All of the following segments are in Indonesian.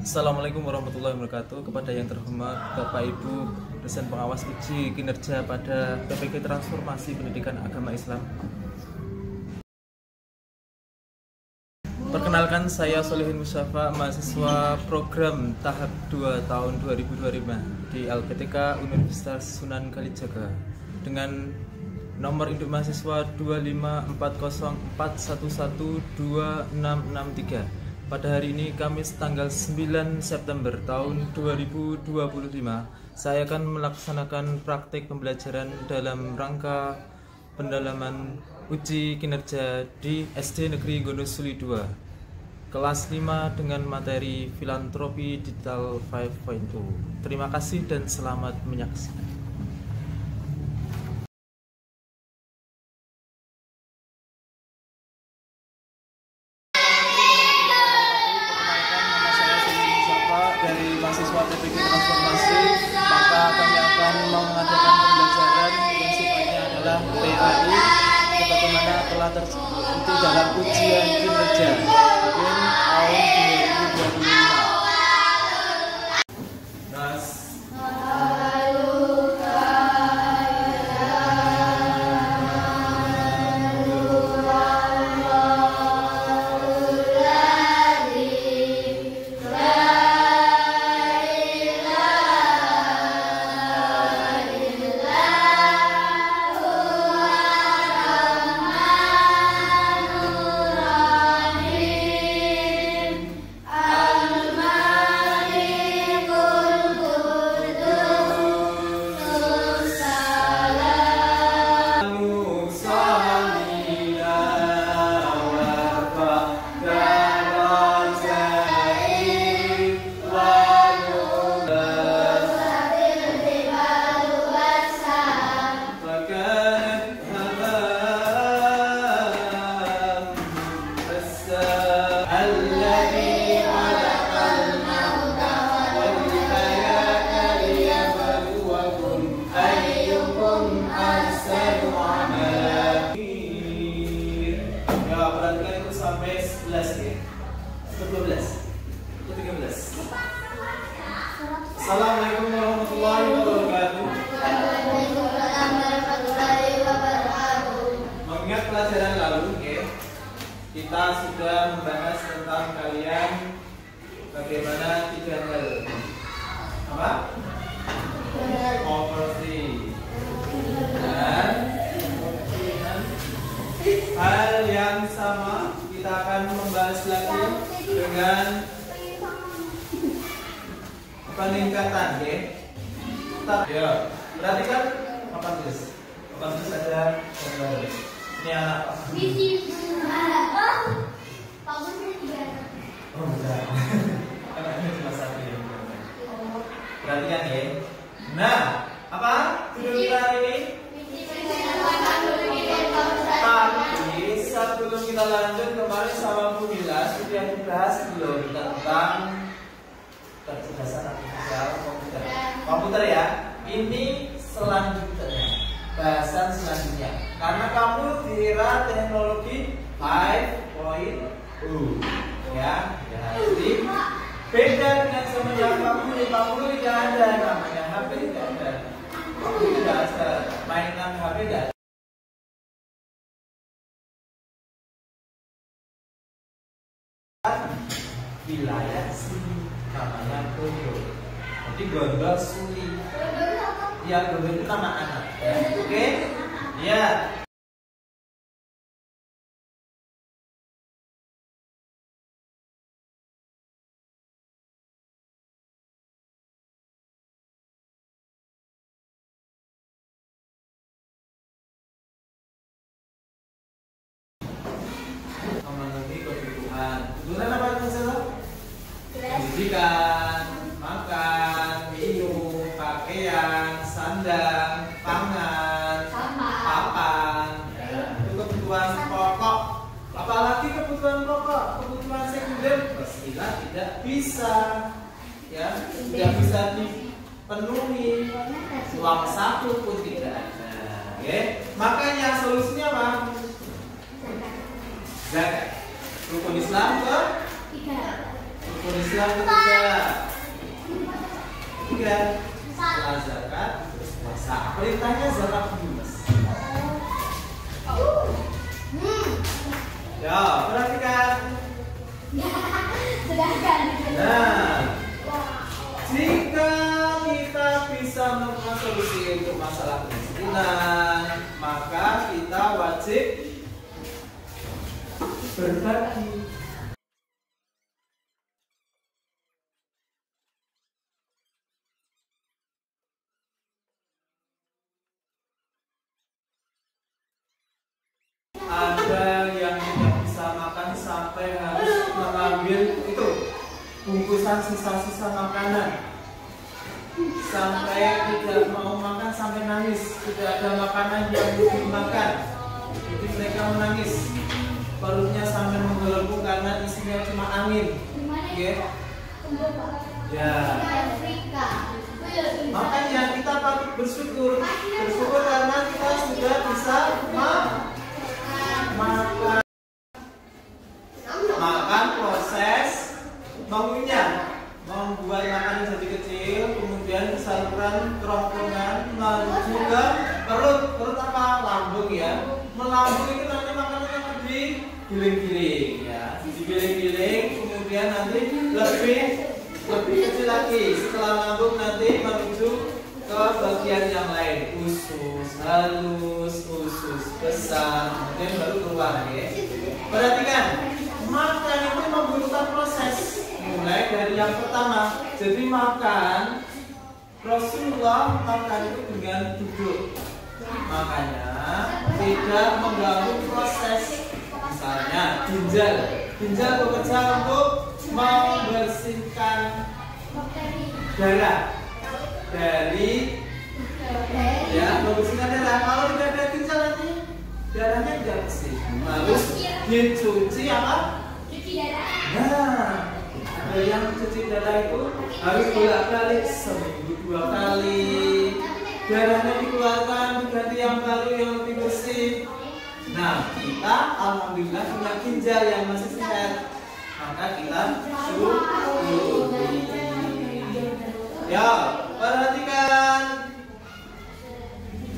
Assalamualaikum warahmatullahi wabarakatuh. Kepada yang terhormat Bapak Ibu dosen pengawas uji kinerja pada PPK Transformasi Pendidikan Agama Islam. Perkenalkan, saya Solihin Musyafa, mahasiswa program tahap 2 tahun 2025 di LPTK Universitas Sunan Kalijaga dengan nomor induk mahasiswa 25404112663. Pada hari ini Kamis tanggal 9 September tahun 2025, saya akan melaksanakan praktik pembelajaran dalam rangka pendalaman uji kinerja di SD Negeri Gondosuli 2 kelas 5 dengan materi Filantropi Digital 5.0. Terima kasih dan selamat menyaksikan. Dari mahasiswa PPK Transformasi, maka kami akan mengadakan pembelajaran yang sifatnya adalah PAI sebagaimana telah tersebut dalam ujian kinerja tahun 13. Assalamualaikum warahmatullahi wabarakatuh. Mengingat pelajaran lalu, kita sudah membahas tentang kalian bagaimana 3 hal. Apa? Oversee. Dan hal yang sama kita akan membahas lagi dengan peningkatan, ya. Berarti kan papan tulis ada gambar. Ini anak apa? Oh, enggak. Karena ini cuma satu ya. Perhatikan ya. Nah, apa judul kita hari ini? Tapi sebelum kita lanjut, kemarin sama Bu Mila sudah dibahas belum tentang kecerdasan artifisial komputer ya. Ini selanjutnya, bahasan selanjutnya. Karena kamu di era teknologi 5.0 ya. Jadi beda dengan zaman yang kamu tidak ada namanya HP, tidak ada. Tidak ada mainan HP, tidak ada. Wilayah sini namanya Gondol. Jadi Gondol Suli. Ya, Gondol itu nama anak. Oke? Ya. Memenuhi kebutuhan. Kebutuhan apa itu saudara? Pendidikan, makan, minum, pakaian, sandang, pangan, papan. Itu kebutuhan pokok. Apalagi kebutuhan pokok, kebutuhan sekunder pastilah tidak bisa, ya, tidak bisa dipenuhi. Uang satu pun tidak ada. Makanya solusinya apa? Zakat. Rukun Islam ke Rukun Islam ketiga. Ketiga, setelah zakat terus puasa. Perintahnya zakat dulu, Mas. Ya, perhatikan. Nah, jika kita bisa menemukan solusi untuk masalah kemiskinan, maka kita wajib berbagi. Ada yang tidak bisa makan sampai harus mengambil itu bungkusan sisa-sisa makanan, sampai tidak mau makan sampai nangis, tidak ada makanan yang dimakan, jadi mereka menangis, perutnya sampai menggelembung karena isinya cuma angin, ya. Makanya kita patut bersyukur karena kita sudah bisa makan proses mengunyah, membuat makanan jadi kecil, kemudian saluran kerongkongan menuju ke perut apa? Lambung ya. Melambung itu nanti makanannya akan digiling-giling ya, digiling-giling, kemudian nanti lebih kecil lagi. Setelah lambung nanti menuju ke bagian yang lain, usus halus, usus besar, kemudian baru keluar ya. Perhatikan, makan itu membutuhkan proses. Mulai dari yang pertama, jadi makan, Rasulullah makan itu dengan duduk. Makanya tidak mengganggu proses. Misalnya ginjal bekerja untuk membersihkan darah dari membersihkan darah. Kalau tidak ada ginjal nanti darahnya tidak bersih. Harus dicuci apa? Cuci darah. Nah, ada yang cuci darah itu harus bolak-balik seminggu 2 kali. Darahnya dikeluarkan, diganti yang baru yang lebih bersih. Nah, kita alhamdulillah punya ginjal yang masih sehat, maka kita syukuri. Ya, perhatikan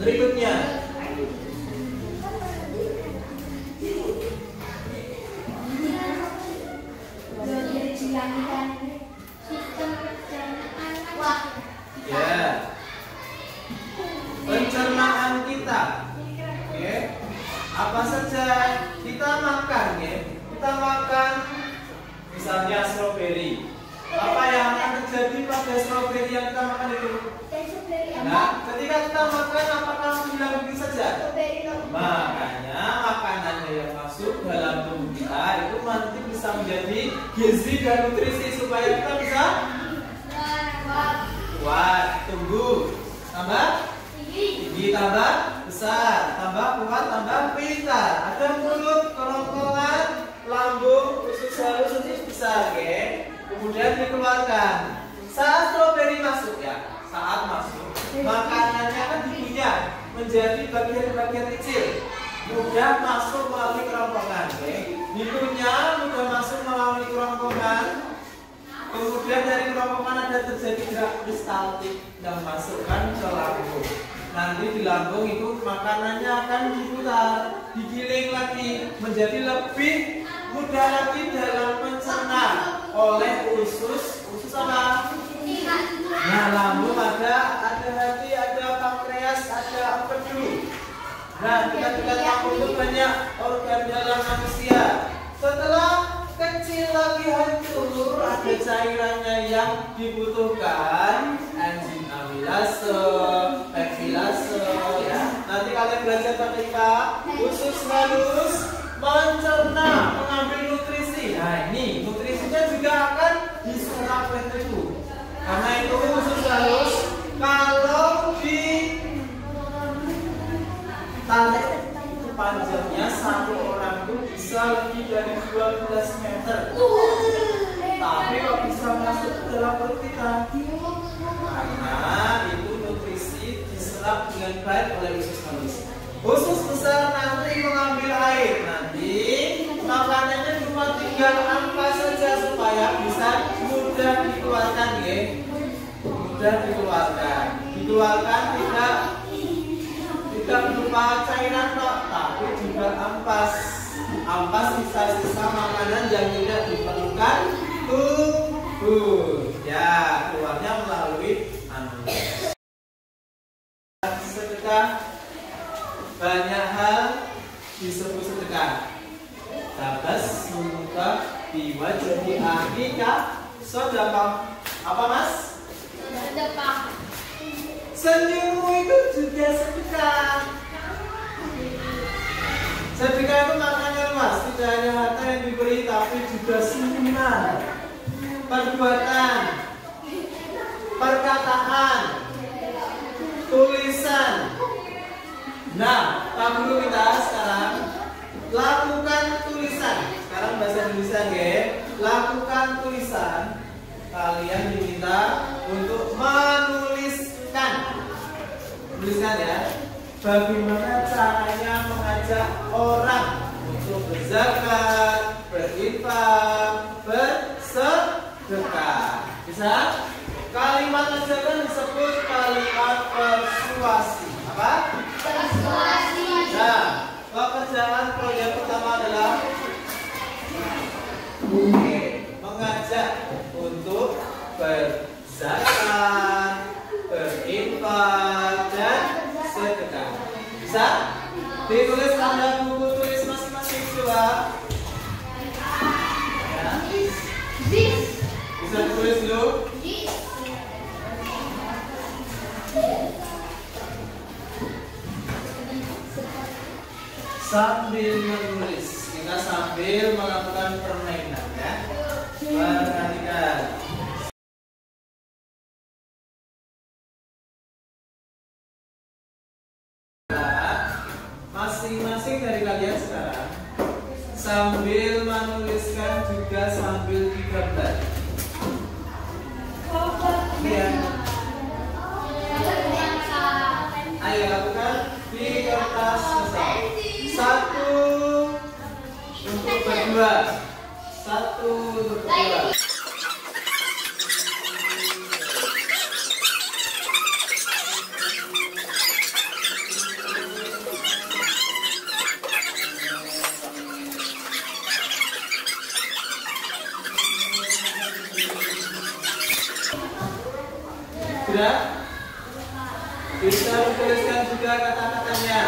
berikutnya. Ya, pencernaan kita. Oke. Apa saja kita makan ya? Kita makan misalnya stroberi. Apa yang akan terjadi pada stroberi yang kita makan itu? Nah, ketika kita makan apakah bilang begitu saja? Makanya makanannya yang masuk dalam tubuh kita itu nanti bisa menjadi gizi dan nutrisi supaya kita bisa kuat, tumbuh, tambah tinggi, tambah besar, tambah kuat, tambah pintar. Ada mulut, kerongkongan, lambung, usus halus, usus besar, oke. Kemudian dikeluarkan. Saat stroberi masuk ya, saat masuk, makanannya akan dikunyah menjadi bagian-bagian kecil, mudah masuk melalui kerongkongan, oke. Dikunyah, mudah masuk melalui kerongkongan. Kemudian dari kerongkongan ada terjadi gerak peristaltik yang masukkan ke lambung. Nanti di lambung itu makanannya akan diputar, digiling lagi menjadi lebih mudah lagi dalam mencerna oleh usus apa? Nah, lambung ada hati, ada pankreas, ada empedu. Nah, kita lambung itu banyak organ dalam manusia. Setelah kecil lagi hancur, ada cairannya yang dibutuhkan, enzim amilase, pektilase ya. Nanti kalian belajar ketika usus halus mencerna, mengambil nutrisi. Nah, ini nutrisinya juga akan diserap oleh tubuh. Karena itu usus halus kalau ditarik panjangnya satu orang itu bisa lebih dari 12 meter. Tapi kok bisa masuk ke dalam perut kita? Karena itu nutrisi diserap dengan baik oleh usus halus. Usus besar nanti mengambil air. Nanti makanannya cuma tinggal apa saja supaya supaya bisa mudah dikeluarkan ya. Mudah dikeluarkan. Dikeluarkan tidak berupa cairan tok, tapi juga ampas. Ampas sisa-sisa makanan yang tidak diperlukan tubuh. Ya, keluarnya melalui anus. Sedekah, banyak hal disebut sedekah. Tabas muka diwajibi akika sedekah. Apa mas? Sedekah. Senyummu itu juga sedekah. Sedekah itu maknanya luas, tidak hanya harta yang diberi, tapi juga senyuman, perbuatan, perkataan, tulisan. Nah, dulu kita sekarang lakukan tulisan. Sekarang bahasa Indonesia ya. Lakukan tulisan. Kalian diminta untuk menuliskan. Tuliskan ya. Bagaimana caranya mengajak orang untuk berzakat, berinfak, bersedekah. Bisa? Kalimat ajakan disebut kalimat persuasi. Apa? Persuasi. Nah, pekerjaan proyek pertama adalah mengajak untuk berzakat, berinfak, dan sedekah. Bisa? Ditulis pada buku tulis masing-masing coba. Ya. Bisa ditulis dulu. Sambil menulis, kita sambil melakukan permainan ya. Perhatikan. Masing-masing dari kalian sekarang sambil menuliskan juga sambil digambar. Ya. Ayo lakukan di kertas besar. Satu untuk berdua. Satu untuk berdua. Sudah? Bisa dituliskan juga kata-katanya.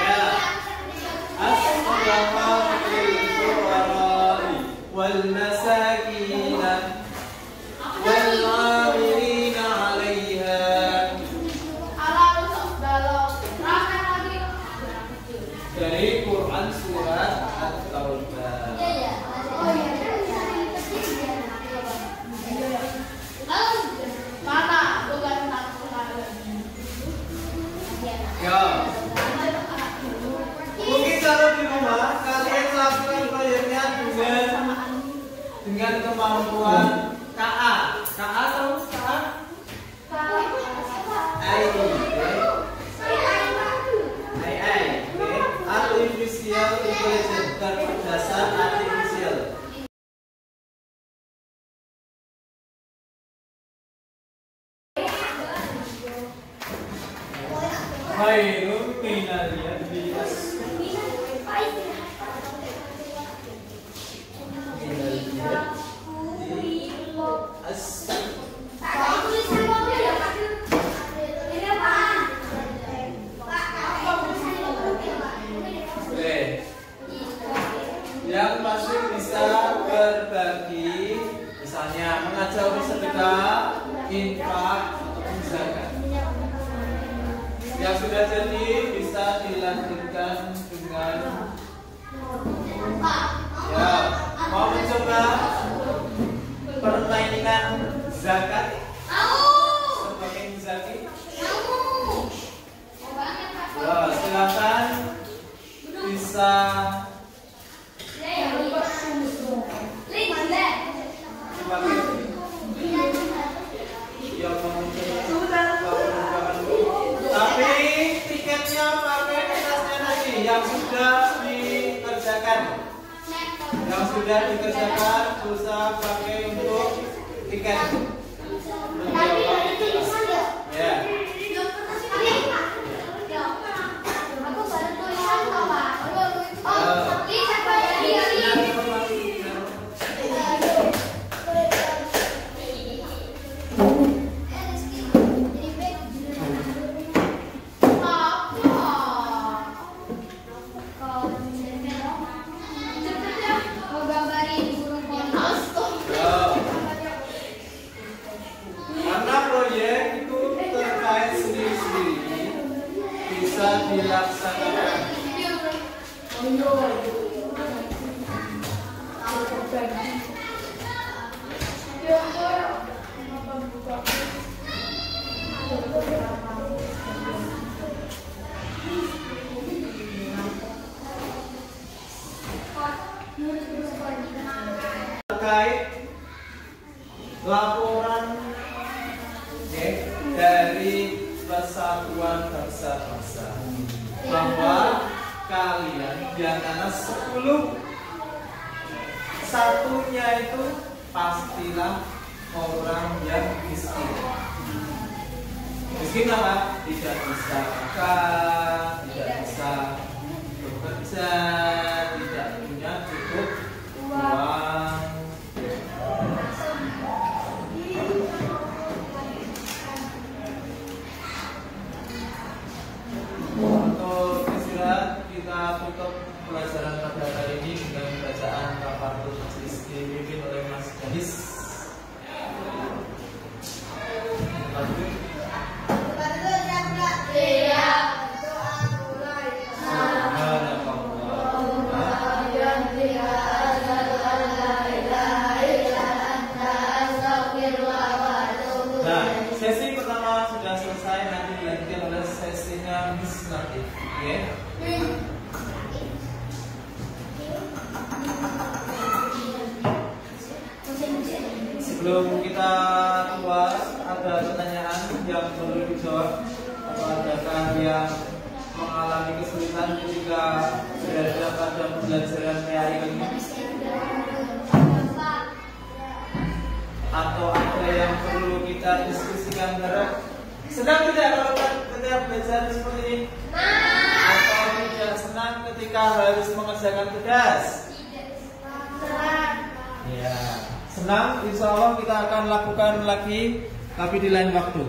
Ya. As-salawatu wal masakin wal 'amilina 'alaiha. Dari Quran surat At-Taubah. Ya. Mungkin kalau di rumah kalian lakukan proyeknya dengan kemampuan KA. KA tahu KA? AI. Artificial Intelligence, kecerdasan artifisial. Khairun minal yadi yang masih bisa berbagi, misalnya mengajak bersedekah, infak, ataupun zakat. Yang sudah jadi bisa dilanjutkan dengan ya, mau mencoba permainan zakat sebagai muzaki. Ya, silakan bisa tapi tiketnya pakai kertasnya tadi yang sudah dikerjakan. Yang sudah dikerjakan pulsa pakai untuk tiket. Ya. Bisa dilaksanakan. Terkait laporan dari Persatuan Bangsa-Bangsa bahwa kalian di antara 10 satunya itu pastilah orang yang miskin. Miskin apa? Tidak bisa makan, tidak bisa bekerja, tidak punya cukup uang. Untuk istirahat, kita tutup pelajaran pada hari ini dengan bacaan Kafatul Majlis dipimpin oleh Mas Gadis. Nah, sesi pertama sudah selesai, nanti dilanjutkan oleh sesinya Miss Latif. Oke? Sebelum kita keluar, ada pertanyaan yang perlu dijawab. Atau adakah yang mengalami kesulitan ketika berada pada pembelajaran hari ini? Atau ada yang perlu kita diskusikan bareng? Senang tidak kalau kita belajar seperti ini? Atau tidak senang ketika harus mengerjakan tugas? Ya, senang. Insya Allah kita akan lakukan lagi, tapi di lain waktu.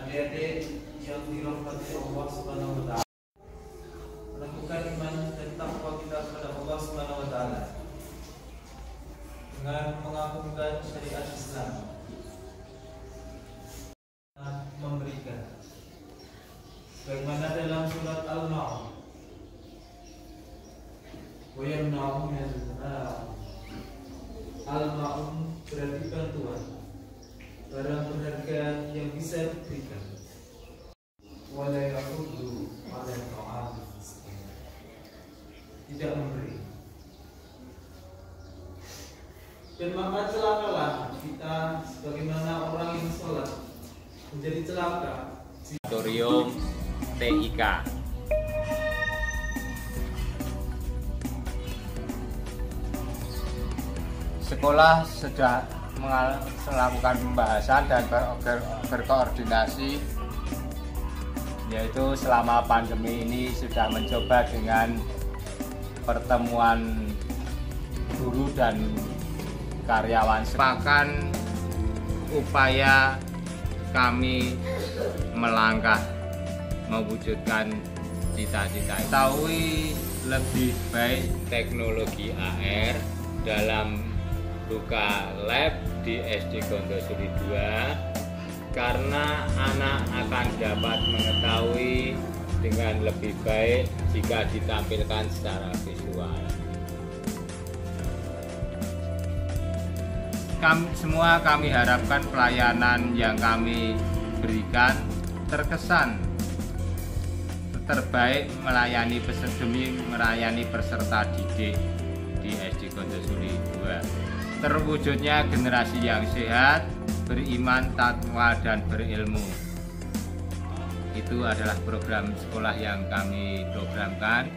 Adik-adik yang dirahmati Allah Subhanahu wa taala, melakukan iman dan takwa kita kepada Allah Subhanahu wa taala dengan mengagungkan syariat Islam, memberikan Bagaimana dalam surat Al-Nahl? Wayamna'un Al-Ma'un berarti bantuan, barang berharga yang bisa diberikan. Wala yahuddu 'ala ta'am, tidak memberi. Dan maka celakalah kita sebagaimana orang yang sholat menjadi celaka. Laboratorium TIK. Sekolah sudah melakukan pembahasan dan berkoordinasi, yaitu selama pandemi ini sudah mencoba dengan pertemuan guru dan karyawan. Merupakan upaya kami melangkah mewujudkan cita-cita. Tahui lebih baik teknologi AR dalam buka lab di SD Gondosuli 2, karena anak akan dapat mengetahui dengan lebih baik jika ditampilkan secara visual. Kami harapkan pelayanan yang kami berikan terkesan terbaik melayani peserta didik di SD Gondosuli 2. Terwujudnya generasi yang sehat, beriman, takwa, dan berilmu. Itu adalah program sekolah yang kami programkan.